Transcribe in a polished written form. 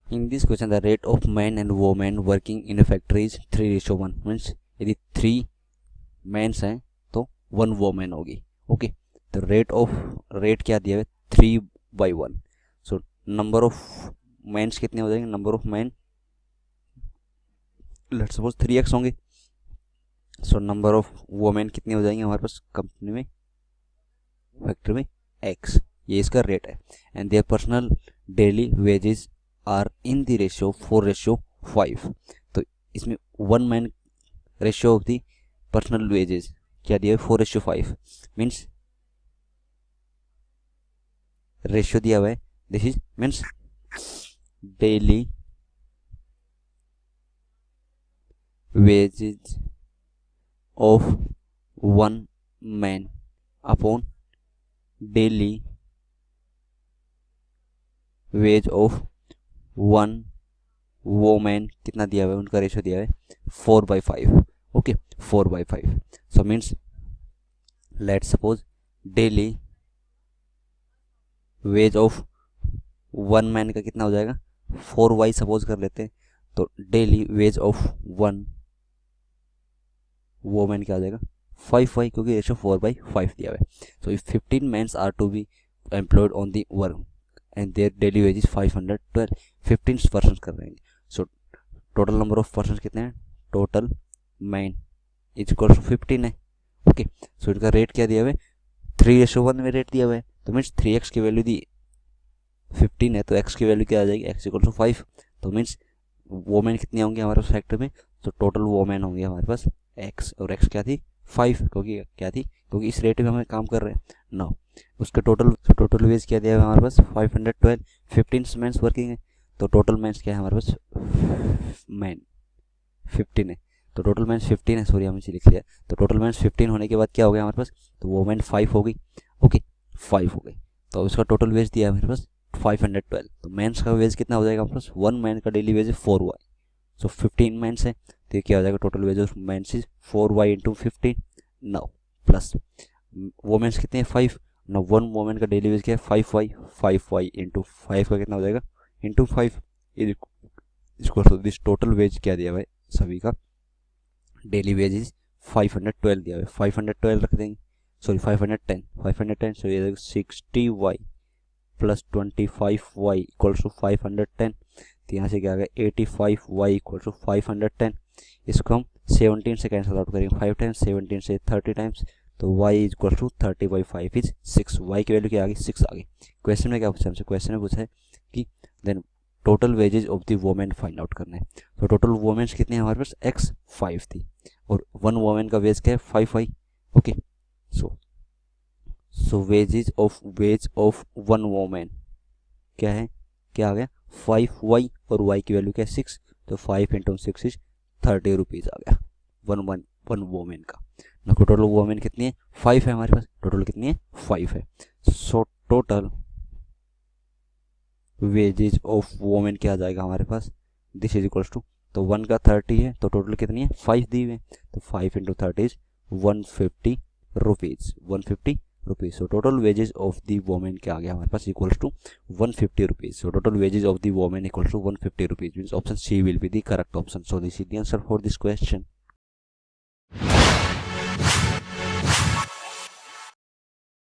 In this question, the rate of men and women working in a factory is 3:1 means यदि 3 mains हैं तो 1 women होगी. Okay, तो rate क्या दिया है 3/1. सो नंबर ऑफ मेंस कितने हो जाएंगे, number of man let's suppose 3x होंगे. सो नंबर ऑफ वोमेन कितने हो जाएंगे हमारे पास कंपनी में फैक्ट्री में x. ये इसका रेट है. And their personal daily wages are in the ratio 4:5. तो इसमें 1 man ratio of the personal wages क्या दिया है 4:5 मीन्स रेशियो दिया हुआ है. This is means daily wages of 1 man upon daily wage of 1 women कितना दिया हुआ है, उनका रेशियो दिया है 4/5. Okay, 4/5. So means let's suppose daily wage of 1 man का कितना हो जाएगा 4y सपोज कर लेते हैं. तो डेली वेज ऑफ 1 वोमेन क्या हो जाएगा 5y, क्योंकि रेशियो 4/5 दिया हुआ है. So if 15 mens are to be employed on the work and their daily wage is 512. 15 person कर रहे हैं. So total number of person कितने हैं, total man is equal to 15 है. ओके, सो इनका रेट क्या दिया हुआ है 3:1 में रेट दिया हुआ है. तो मीन्स 3x की वैल्यू दी 15 है तो x की वैल्यू क्या आ जाएगी x इक्वल टू 5. तो मीन्स वोमेन कितने होंगे हमारे पास फैक्ट्री में, तो टोटल वोमेन होंगे हमारे पास x, और x क्या थी 5, क्योंकि क्या थी क्योंकि इस रेट में हमें काम कर रहे हैं ना. उसका टोटल वेज क्या दिया है हमारे पास 512. 15 मेंस वर्किंग है तो टोटल मेंस क्या है हमारे पास मैन 15 है. तो टोटल मेंस 15 है, सॉरी हमने लिख लिया. तो टोटल मेंस 15 होने के बाद क्या हो गया हमारे पास, तो वोमेन 5 हो गई. ओके, 5 हो गई. तो उसका टोटल वेज दिया है मेरे पास 512. तो मेंस का वेज कितना हो जाएगा हमारे पास, 1 मैन का डेली वेज है 4y. सो 15 मेंस है तो ये क्या हो जाएगा total wage of mens is 4y into 15. Now plus womens कितने हैं 5. ना 1 वोमेन का डेली वेज क्या है 5y. 5y इंटू 5 का कितना हो जाएगा इंटू 5. इसको दिस टोटल वेज क्या दिया हुआ है सभी का डेली वेज इज 512 दिया हुआ है. 512 रख देंगे, सॉरी 510. सो ये 60y plus 25y equals to 510. तो यहाँ से क्या आ गया 85y इक्वल टू 510. इसको हम 17 से कैंसिल आउट करेंगे 5 टाइम्स, 17 से 30 टाइम्स. तो y is equal to 30/5 is 6. y की वैल्यू क्या आ गई 6 आ गई. क्वेश्चन में क्या पूछा हमसे, क्वेश्चन में पूछा है कि then total wages of the women find out करना है. तो टोटल वोमेन्स कितने हैं हमारे पास x 5 थी और 1 वोमेन का वेज क्या है 5y. Okay, so veg of 1 women क्या है, क्या आ गया 5y और y की वैल्यू क्या है 6. तो 5 इंटू 6 इज 30 रुपीज़ आ गया 1 वोमेन का. ना टोटल वोमेन कितनी है 5 है हमारे पास, टोटल कितनी है 5 है. So total wages of women क्या आ जाएगा हमारे पास, दिस इज इक्वल्स टू, तो 1 का 30 है तो टोटल कितनी है 5 दी हुई है. तो 5 into 30 is 150 rupees. 150 rupees. So total wages of the women क्या आ गया हमारे पास equals to 150 rupees. So total wages of the women equals to 150 rupees means option C will be the correct option. So this is the answer for this question.